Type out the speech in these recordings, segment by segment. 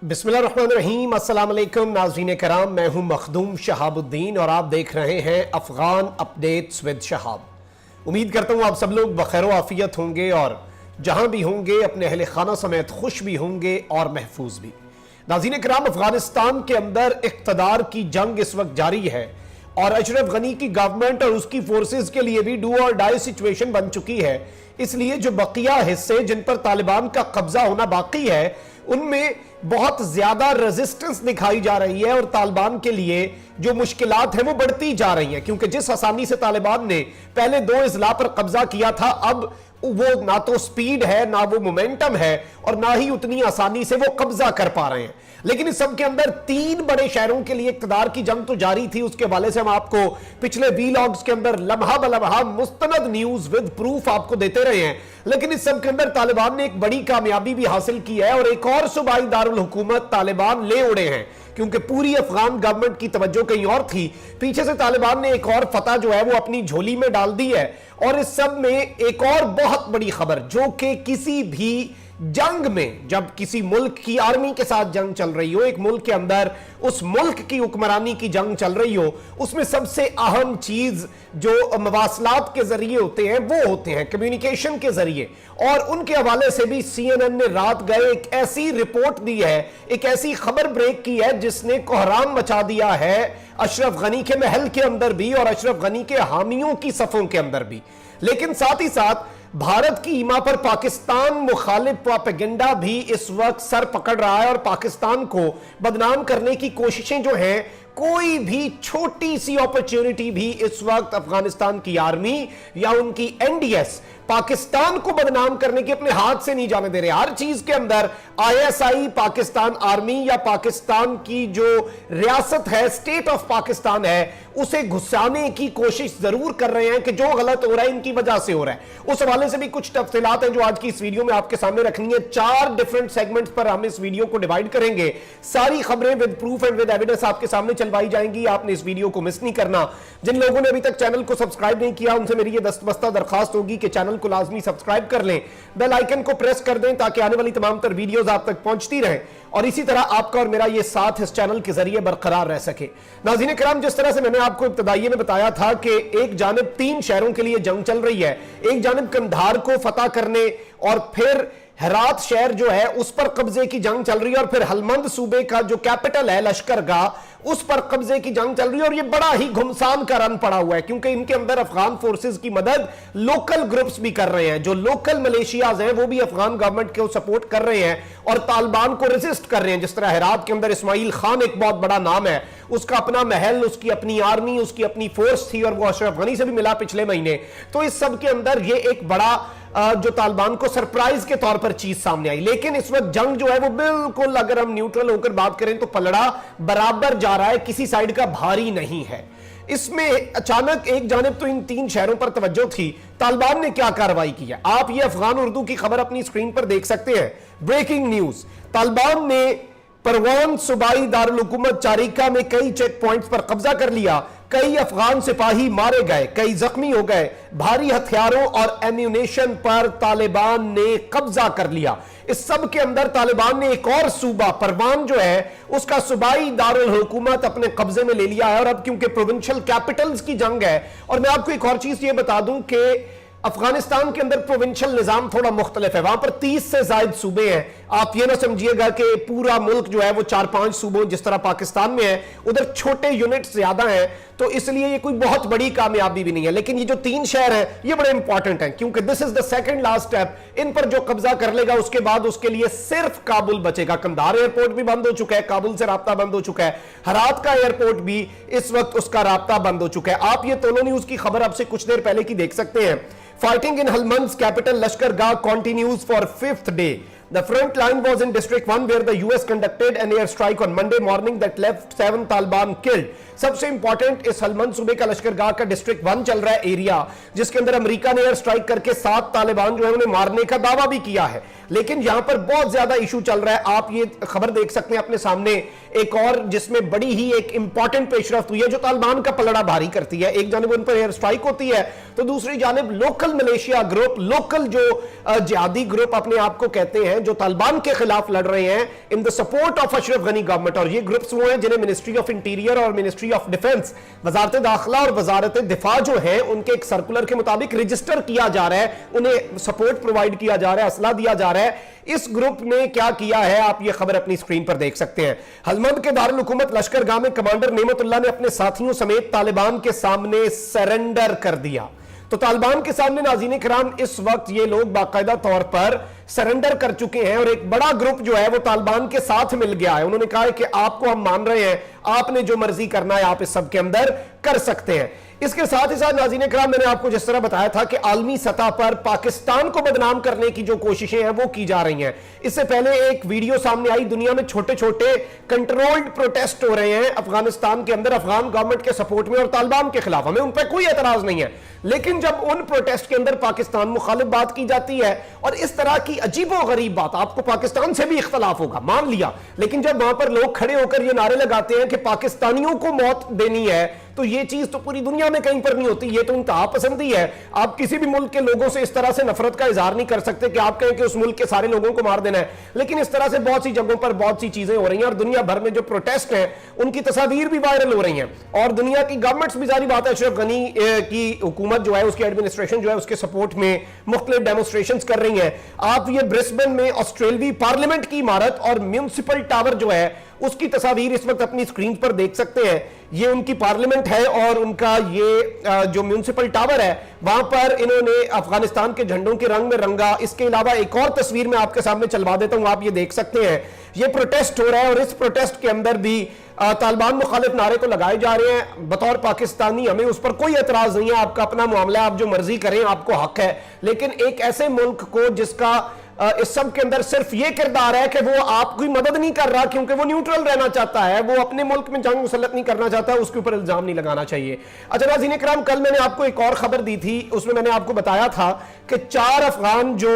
बिस्मिल्लाहिर्रहमानिर्रहीम, अस्सलाम वालेकुम नाज़रीन कराम, मैं हूं मखदूम शहाबुद्दीन और आप देख रहे हैं अफगान अपडेट्स विद शहाब। उम्मीद करता हूं आप सब लोग बखैर आफियत होंगे और जहां भी होंगे अपने अहले खाना समेत खुश भी होंगे और महफूज भी। नाज़रीन कराम, अफगानिस्तान के अंदर इक़्तिदार की जंग इस वक्त जारी है और अशरफ गनी की गवर्नमेंट और उसकी फोर्सेस के लिए भी डू और डाई सिचुएशन बन चुकी है। इसलिए जो बकिया हिस्से जिन पर तालिबान का कब्जा होना बाकी है उनमें बहुत ज्यादा रेजिस्टेंस दिखाई जा रही है और तालिबान के लिए जो मुश्किलात हैं वो बढ़ती जा रही हैं, क्योंकि जिस आसानी से तालिबान ने पहले 2 अजला पर कब्जा किया था, अब वो ना तो स्पीड है, ना वो मोमेंटम है और ना ही उतनी आसानी से वो कब्जा कर पा रहे हैं। लेकिन इस सब के अंदर 3 बड़े शहरों के लिए इक़्तिदार की जंग तो जारी थी। उसके हवाले से हम आपको पिछले वीलॉग्स के अंदर लम्हा बलम्हा मुस्तनद न्यूज विद प्रूफ आपको देते रहे हैं। लेकिन इस सब के अंदर तालिबान ने एक बड़ी कामयाबी भी हासिल की है और एक और सूबाई दारुल हुकूमत तालिबान ले उड़े हैं, क्योंकि पूरी अफगान गवर्नमेंट की तवज्जो कहीं और थी। पीछे से तालिबान ने एक और फतह जो है वो अपनी झोली में डाल दी है। और इस सब में एक और बहुत बड़ी खबर, जो कि किसी भी जंग में जब किसी मुल्क की आर्मी के साथ जंग चल रही हो, एक मुल्क के अंदर उस मुल्क की हुक्मरानी की जंग चल रही हो, उसमें सबसे अहम चीज जो मवासलात के जरिए होते हैं वो होते हैं कम्युनिकेशन के जरिए। और उनके हवाले से भी CNN ने रात गए एक ऐसी रिपोर्ट दी है, एक ऐसी खबर ब्रेक की है जिसने कोहराम मचा दिया है अशरफ गनी के महल के अंदर भी और अशरफ गनी के हामियों की सफों के अंदर भी। लेकिन साथ ही साथ भारत की ईमा पर पाकिस्तान मुखालिफ प्रोपेगेंडा भी इस वक्त सर पकड़ रहा है और पाकिस्तान को बदनाम करने की कोशिशें जो हैं, कोई भी छोटी सी अपॉर्चुनिटी भी इस वक्त अफगानिस्तान की आर्मी या उनकी NDS पाकिस्तान को बदनाम करने के अपने हाथ से नहीं जाने दे रहे। हर चीज के अंदर ISI पाकिस्तान आर्मी या पाकिस्तान की जो रियासत है, स्टेट ऑफ पाकिस्तान है, उसे घुसाने की कोशिश जरूर कर रहे हैं कि जो गलत हो रहा है इनकी वजह से हो रहा है। उस हवाले से भी कुछ तफसीलात हैं जो आज की इस वीडियो में आपके सामने रखनी है। 4 डिफरेंट सेगमेंट्स पर हम इस वीडियो को डिवाइड करेंगे। सारी खबरें with proof and with evidence आपके सामने चलवाई जाएंगी। आपने इस वीडियो को मिस नहीं करना। जिन लोगों ने अभी तक चैनल को सब्सक्राइब नहीं किया उनसे मेरी ये दस्तबस्ता दरखास्त होगी कि चैनल को लाजमी सब्सक्राइब कर लें, बेल आइकन को प्रेस कर दें ताकि आने वाली तमाम तर वीडियोस आप तक पहुंचती रहें और इसी तरह आपका और मेरा ये साथ इस चैनल के जरिए बरकरार रह सके। नाज़रीन कराम, जिस तरह से मैंने आपको इब्तदाई में बताया था कि एक जानिब 3 शहरों के लिए जंग चल रही है, एक जानिब कंधार को फतह करने और फिर हेरात शहर जो है उस पर कब्जे की जंग चल रही है और फिर हलमंद सूबे का जो कैपिटल है लश्करगाह उस पर कब्जे की जंग चल रही है। और ये बड़ा ही घुमसान का रन पड़ा हुआ है, क्योंकि इनके अंदर अफगान फोर्सेस की मदद लोकल ग्रुप्स भी कर रहे हैं। जो लोकल मलेशियाज हैं वो भी अफगान गवर्नमेंट को सपोर्ट कर रहे हैं और तालिबान को रेजिस्ट कर रहे हैं। जिस तरह हेरात के अंदर इस्माइल खान एक बहुत बड़ा नाम है, उसका अपना महल, उसकी अपनी आर्मी, उसकी अपनी फोर्स थी और वो अशरफ गनी से भी मिला पिछले महीने। तो इस सब के अंदर ये एक बड़ा जो तालिबान को सरप्राइज के तौर पर चीज सामने आई। लेकिन इस वक्त जंग जो है वो बिल्कुल, अगर हम न्यूट्रल होकर बात करें तो पलड़ा बराबर जा रहा है, किसी साइड का भारी नहीं है। इसमें अचानक एक जानिब तो इन 3 शहरों पर तवज्जो थी, तालिबान ने क्या कार्रवाई की है आप ये अफगान उर्दू की खबर अपनी स्क्रीन पर देख सकते हैं। ब्रेकिंग न्यूज, तालिबान ने परवान सूबाई दारुल हुकूमत चारिका में कई चेक पॉइंट्स पर कब्जा कर लिया, कई अफगान सिपाही मारे गए, कई जख्मी हो गए, भारी हथियारों और एम्यूनेशन पर तालिबान ने कब्जा कर लिया। इस सब के अंदर तालिबान ने एक और सूबा परवान जो है उसका सूबाई दारुल हुकूमत अपने कब्जे में ले लिया है। और अब क्योंकि प्रोविंशियल कैपिटल्स की जंग है, और मैं आपको एक और चीज ये बता दूं कि अफगानिस्तान के अंदर प्रोविंशियल निजाम थोड़ा मुख्तलिफ है। वहां पर 30 से ज्यादा सूबे हैं। आप ये ना समझिएगा कि पूरा मुल्क जो है वो 4-5 सूबों जिस तरह पाकिस्तान में है, उधर छोटे यूनिट्स ज्यादा हैं, तो इसलिए ये कोई बहुत बड़ी कामयाबी भी नहीं है। लेकिन ये जो 3 शहर हैं ये बड़े इंपॉर्टेंट हैं, क्योंकि this is the second last step. इन पर जो कब्जा कर लेगा उसके बाद उसके लिए सिर्फ काबुल बचेगा। कंधार एयरपोर्ट भी बंद हो चुका है, काबुल से राब्ता बंद हो चुका है, हेरात का एयरपोर्ट भी इस वक्त उसका राब्ता बंद हो चुका है। आप ये तोलो न्यूज की खबर आपसे कुछ देर पहले की देख सकते हैं। Fighting in Helmand's capital Lashkargah continues for 5th day. The front line was in District 1 where the US conducted an airstrike on Monday morning that left 7 Taliban killed. सबसे इंपॉर्टेंट इस हलमंद सूबे का लश्करगाह का डिस्ट्रिक्ट 1 चल रहा है area, जिसके अंदर अमेरिका ने एयर स्ट्राइक करके 7 तालिबान जो है उन्हें मारने का दावा भी किया है। लेकिन यहां पर बहुत ज्यादा इशू चल रहा है। आप ये खबर देख सकते हैं अपने सामने, एक और जिसमें बड़ी ही एक इंपॉर्टेंट पेशरफ्त हुई है जो तालिबान का पलड़ा भारी करती है। एक जानिब उन पर एयर स्ट्राइक होती है तो दूसरी जानिब लोकल मलेशिया ग्रुप, लोकल जो जिहादी ग्रुप अपने आप को कहते हैं, जो तालिबान के खिलाफ लड़ रहे हैं in the support of Ashraf Ghani government. और ये ग्रुप्स वो हैं जिन्हें मिनिस्ट्री ऑफ इंटीरियर और मिनिस्ट्री ऑफ डिफेंस, वजारत दाखिला और वजारत दिफा जो है उनके एक सर्कुलर के मुताबिक रजिस्टर किया जा रहा है, उन्हें सपोर्ट प्रोवाइड किया जा रहा है, असला दिया जा रहा है। इस ग्रुप ने क्या किया है आप ये खबर अपनी स्क्रीन पर देख सकते हैं। हलमंद के दारुल हुकूमत लश्करगाह में कमांडर नेमतुल्लाह ने अपने साथियों समेत तालिबान के सामने सरेंडर कर दिया। तो तालिबान के सामने नाज़रीन किराम इस वक्त ये लोग बाकायदा तौर पर सरेंडर कर चुके हैं और एक बड़ा ग्रुप जो है वो तालिबान के साथ मिल गया है। उन्होंने कहा है कि आपको हम मान रहे हैं, आपने जो मर्जी करना है आप इस सब के अंदर कर सकते हैं। इसके साथ ही साथ नाज़रीन किराम मैंने आपको जिस तरह बताया था कि आलमी सतह पर पाकिस्तान को बदनाम करने की जो कोशिशें हैं वो की जा रही हैं। इससे पहले एक वीडियो सामने आई, दुनिया में छोटे छोटे कंट्रोल्ड प्रोटेस्ट हो रहे हैं अफगानिस्तान के अंदर अफगान गवर्नमेंट के सपोर्ट में और तालिबान के खिलाफ। हमें उन पर कोई एतराज नहीं है, लेकिन जब उन प्रोटेस्ट के अंदर पाकिस्तान मुखालिफ बात की जाती है और इस तरह की अजीबो गरीब बात, आपको पाकिस्तान से भी इख्तलाफ होगा मान लिया, लेकिन जब वहां पर लोग खड़े होकर ये नारे लगाते हैं कि पाकिस्तानियों को मौत देनी है, तो ये चीज तो पूरी दुनिया में कहीं पर नहीं होती। ये तो इंतहा पसंदी है। आप किसी भी मुल्क के लोगों से इस तरह से नफरत का इजहार नहीं कर सकते कि आप कहें कि उस मुल्क के सारे लोगों को मार देना है। लेकिन इस तरह से बहुत सी जगहों पर बहुत सी चीजें हो रही हैं और दुनिया भर में जो प्रोटेस्ट हैं उनकी तस्वीर भी वायरल हो रही हैं और दुनिया की गवर्नमेंट्स भी, जारी बात है, अशरफ गनी की हुकूमत जो है, उसकी एडमिनिस्ट्रेशन जो है, उसके सपोर्ट में मुख्तलिफ डेमोन्स्ट्रेशंस कर रही हैं। आप ये ब्रिस्बेन में ऑस्ट्रेलवी पार्लियामेंट की इमारत और म्यूनिसिपल टावर जो है उसकी तस्वीर इस वक्त अपनी स्क्रीन पर देख सकते हैं। ये उनकी पार्लियामेंट है और उनका ये जो म्यूनिसिपल टावर है वहां पर इन्होंने अफगानिस्तान के झंडों के रंग में रंगा। इसके अलावा एक और तस्वीर मैं आपके सामने चलवा देता हूं, आप ये देख सकते हैं। ये प्रोटेस्ट हो रहा है और इस प्रोटेस्ट के अंदर भी तालिबान मुखालिफ नारे तो लगाए जा रहे हैं। बतौर पाकिस्तानी हमें उस पर कोई एतराज नहीं है, आपका अपना मामला है, आप जो मर्जी करें, आपको हक है। लेकिन एक ऐसे मुल्क को जिसका इस सब के अंदर सिर्फ ये किरदार है कि वो आपकी मदद नहीं कर रहा क्योंकि वो न्यूट्रल रहना चाहता है, वो अपने मुल्क में जंग मुसल्लत नहीं करना चाहता, उसके ऊपर इल्जाम नहीं लगाना चाहिए। अच्छा नाज़रीन इकराम, कल मैंने आपको एक और खबर दी थी, उसमें मैंने आपको बताया था कि 4 अफगान जो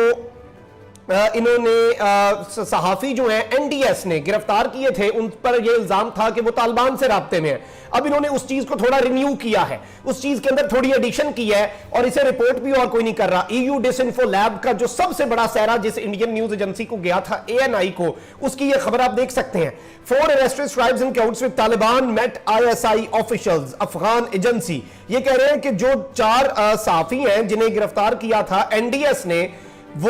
इन्होंने सहाफी जो है एनडीएस ने गिरफ्तार किए थे, उन पर यह इल्जाम था कि वो तालिबान से राब्ते में है। अब इन्होंने उस चीज को थोड़ा रिन्यू किया है, उस चीज के अंदर थोड़ी एडिशन की है और इसे रिपोर्ट भी और कोई नहीं कर रहा। ईयू डिसइंफो लैब का जो सबसे बड़ा सहरा जिस इंडियन न्यूज एजेंसी को गया था, एएनआई को, उसकी ये खबर आप देख सकते हैं। 4 arrested tribes in cahoots with Taliban met ISI officials, Afghan agency. ये कह रहे हैं कि जो 4 सहाफी हैं जिन्हें गिरफ्तार किया था एनडीएस ने, वो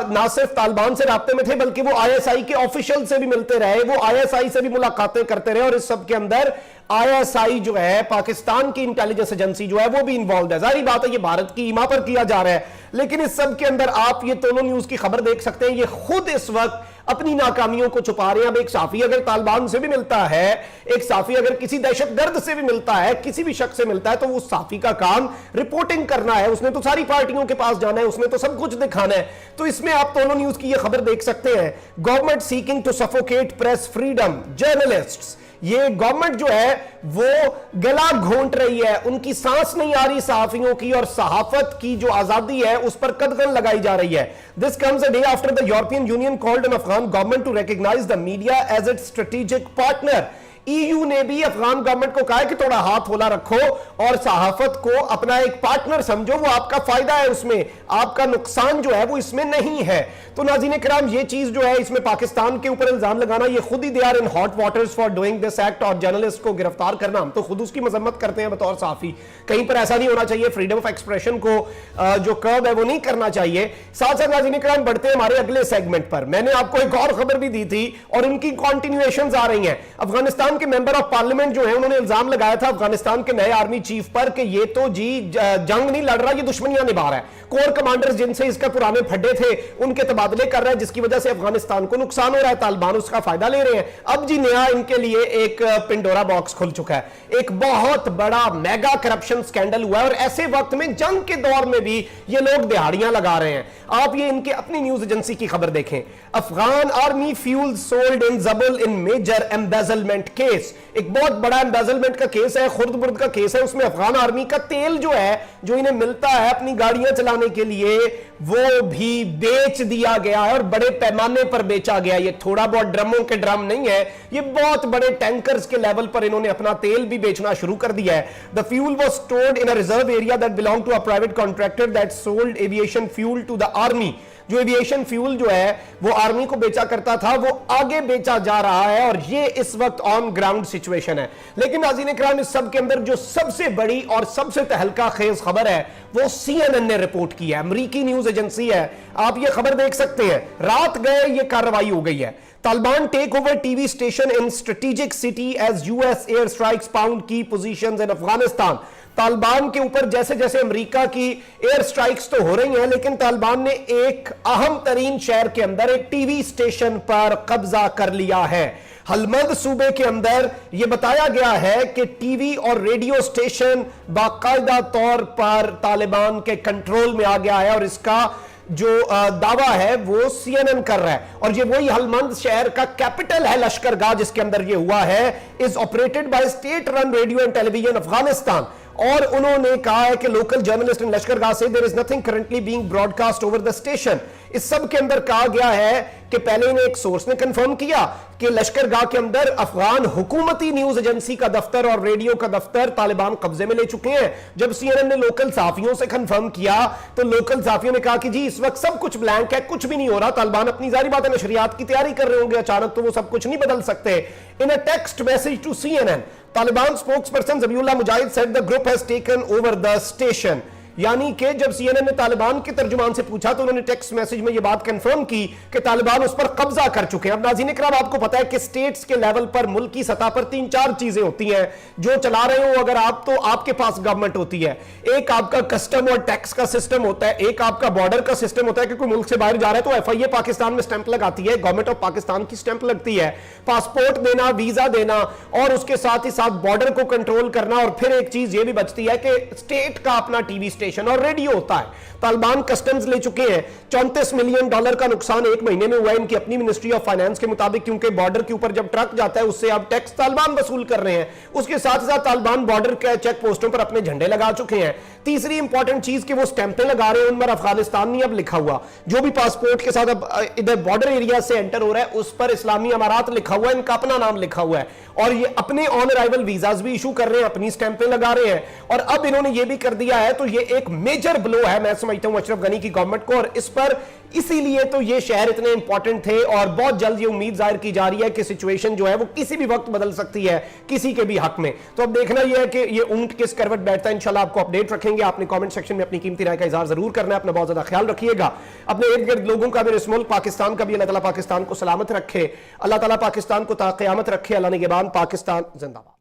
ना सिर्फ तालिबान से राब्ते में थे बल्कि वो आईएसआई के ऑफिशियल से भी मिलते रहे, वो आईएसआई से भी मुलाकातें करते रहे और इस सब के अंदर आईएसआई जो है, पाकिस्तान की इंटेलिजेंस एजेंसी जो है, वो भी इन्वॉल्व है। जारी बात है ये भारत की ईमा पर किया जा रहा है, लेकिन इस सब के अंदर आप ये दोनों न्यूज की खबर देख सकते हैं, ये खुद इस वक्त अपनी नाकामियों को छुपा रहे हैं। अब एक साफी अगर तालिबान से भी मिलता है, एक साफी अगर किसी दहशतगर्द से भी मिलता है, किसी भी शख्स से मिलता है, तो उस साफी का काम रिपोर्टिंग करना है, उसने तो सारी पार्टियों के पास जाना है, उसने तो सब कुछ दिखाना है। तो इसमें आप दोनों न्यूज की ये खबर देख सकते हैं, government seeking to suffocate press freedom journalists. ये गवर्नमेंट जो है वो गला घोंट रही है, उनकी सांस नहीं आ रही सहाफियों की और सहाफत की जो आजादी है उस पर कदगन लगाई जा रही है। This comes a day after the European Union called on Afghan government to recognise the media as its strategic partner. EU ने भी अफगान गवर्नमेंट को कहा है कि थोड़ा हाथ होला रखो और सहाफत को अपना एक पार्टनर समझो, वो आपका फायदा है उसमें, आपका नुकसान जो है वो इसमें नहीं है। तो नाज़रीन किराम, ये चीज जो है इसमें पाकिस्तान के ऊपर इल्जाम लगाना, ये खुद ही they are in hot waters for doing this act और जर्नलिस्ट को गिरफ्तार करना, हम तो खुद उसकी मजम्मत करते हैं बतौर साफी। कहीं पर ऐसा नहीं होना चाहिए, फ्रीडम ऑफ एक्सप्रेशन को जो कर्ब है वो नहीं करना चाहिए। साथ साथ नाज़रीन किराम बढ़ते हैं हमारे अगले सेगमेंट पर। मैंने आपको एक और खबर भी दी थी और इनकी कॉन्टिन्यूएशंस आ रही हैं। अफगानिस्तान के मेंबर ऑफ पार्लियामेंट जो है उन्होंने इल्जाम लगाया था अफगानिस्तान के नए आर्मी चीफ पर कि ये तो जी जंग नहीं लड़ रहा, ये दुश्मनियां निभा रहा है। कोर कमांडर्स जिनसे इसका पुराने फड्डे थे उनके तबादले कर रहा है, जिसकी वजह से अफगानिस्तान को नुकसान हो रहा है, तालिबान उसका फायदा ले रहे हैं। अब जी नया इनके लिए एक पिंडोरा बॉक्स खुल चुका है, एक बहुत बड़ा मेगा करप्शन स्कैंडल हुआ है और ऐसे वक्त में, जंग के दौर में भी ये लोग दिहाड़ियां लगा रहे हैं। आप ये इनके अपनी न्यूज एजेंसी की खबर देखें। Afghan army fuel sold in जबल in major embezzlement case. Case, एक बहुत बड़ा एम्बेजलमेंट का केस है, खुर्द-बुर्द का केस है। उसमें अफगान आर्मी का तेल जो है, जो इन्हें मिलता है अपनी गाड़ियां चलाने के लिए, वो भी बेच दिया गया है और बड़े पैमाने पर बेचा गया। ये थोड़ा बहुत ड्रमों के ड्रम नहीं है, ये बहुत बड़े टैंकर्स के लेवल पर इन्होंने अपना तेल भी बेचना शुरू कर दिया है। The fuel was stored in a reserve area that belong to a private contractor that sold aviation fuel to the army. जो एविएशन फ्यूल जो है वो आर्मी को बेचा करता था, वो आगे बेचा जा रहा है, और ये इस वक्त ऑन ग्राउंड सिचुएशन है। लेकिन नाज़रीन इकराम, इस सब के अंदर जो सबसे बड़ी और सबसे तहलका खेज खबर है वो CNN ने रिपोर्ट की है, अमेरिकी न्यूज एजेंसी है। आप ये खबर देख सकते हैं, रात गए ये कार्रवाई हो गई है। Taliban take over TV station in strategic city as US air strikes pound key positions in Afghanistan. Taliban के ऊपर जैसे जैसे अमेरिका की एयर स्ट्राइक्स तो हो रही हैं, लेकिन तालिबान ने एक अहम तरीन शहर के अंदर एक टीवी स्टेशन पर कब्जा कर लिया है। हलमंद सूबे के अंदर यह बताया गया है कि टीवी और रेडियो स्टेशन बाकायदा तौर पर तालिबान के कंट्रोल में आ गया है, और इसका जो दावा है वो CNN कर रहा है। और ये वही हलमंद शहर का कैपिटल है, लश्करगाह जिसके अंदर ये हुआ है, is operated by state run radio and television Afghanistan. और उन्होंने कहा है कि लोकल जर्नलिस्ट इन लश्करगाह से there is nothing currently being broadcast over the station. इस सब के अंदर कहा गया है कि पहले ने एक सोर्स ने कंफर्म किया कि लश्करगाह के अंदर अफगान हुकूमती न्यूज एजेंसी का दफ्तर और रेडियो का दफ्तर तालिबान कब्जे में ले चुके हैं। जब CNN ने लोकल साफियों से कंफर्म किया तो लोकल साफियों ने कहा कि जी इस वक्त सब कुछ ब्लैंक है, कुछ भी नहीं हो रहा, तालिबान अपनी जारी बात है नशरियात की तैयारी कर रहे होंगे, अचानक तो वो सब कुछ नहीं बदल सकते। In a text message to CNN, Taliban spokesperson Zabihullah Mujahid said the group has taken over the station. यानी कि जब CNN ने तालिबान के तर्जुमान से पूछा तो उन्होंने टेक्स्ट मैसेज में यह बात कंफर्म की कि तालिबान उस पर कब्जा कर चुके हैं। अब नाज़रीन इकराम, आपको पता है कि स्टेट्स के लेवल पर, मुल्क की सतह पर 3-4 चीजें होती हैं जो चला रहे हो अगर आप, तो आपके पास गवर्नमेंट होती है। एक आपका कस्टम और टैक्स का सिस्टम होता है, एक आपका बॉर्डर का सिस्टम होता है कि कोई मुल्क से बाहर जा रहा है तो FIA पाकिस्तान में स्टैंप लगाती है, गवर्नमेंट ऑफ पाकिस्तान की स्टैंप लगती है, पासपोर्ट देना, वीजा देना, और उसके साथ ही साथ बॉर्डर को कंट्रोल करना। और फिर एक चीज ये भी बचती है कि स्टेट का अपना टीवी स्टेशन और रेडियो होता है। तालिबान कस्टम्स ले चुके हैं, $34 मिलियन का नुकसान एक महीने में हुआ है इनकी अपनी मिनिस्ट्री ऑफ फाइनेंस के मुताबिक, क्योंकि बॉर्डर के ऊपर जब ट्रक जाता है उससे अब टैक्स तालिबान वसूल कर रहे हैं। उसके साथ साथ तालिबान बॉर्डर के चेक पोस्टों पर अपने झंडे लगा चुके हैं। तीसरी इंपॉर्टेंट चीज कि वो स्टैंपें लगा रहे हैं, उन पर अफगानिस्तान नहीं अब लिखा हुआ, जो भी पासपोर्ट के साथ अब इधर बॉर्डर एरिया से एंटर हो रहा है उस पर इस्लामी अमारात लिखा हुआ है, इनका अपना नाम लिखा हुआ है। और ये अपने ऑन अराइवल वीजाज भी इशू कर रहे हैं, अपनी स्टैंपें लगा रहे हैं। और अब इन्होंने ये भी कर दिया है, तो ये एक मेजर ब्लो है मैं समझता हूं अशरफ गनी की गवर्नमेंट को। और इस पर इसीलिए तो ये शहर इतने इंपॉर्टेंट थे, और बहुत जल्द ये उम्मीद जाहिर की जा रही है कि सिचुएशन जो है वो किसी भी वक्त बदल सकती है किसी के भी हक में। तो अब देखना यह है कि ये ऊंट किस करवट बैठता है। इंशाल्लाह आपको अपडेट रखेंगे। आपने कमेंट सेक्शन में अपनी कीमती राय का इजहार जरूर करना है। अपना बहुत ज्यादा ख्याल रखिएगा, अपने इर्द गिर्द लोगों का भी, इस मुल्क पाकिस्तान का भी। अल्लाह ताला पाकिस्तान को सलामत रखे, अल्लाह ताला पाकिस्तान को ता क़यामत रखे। अल्लाह निगहबान, पाकिस्तान जिंदाबाद।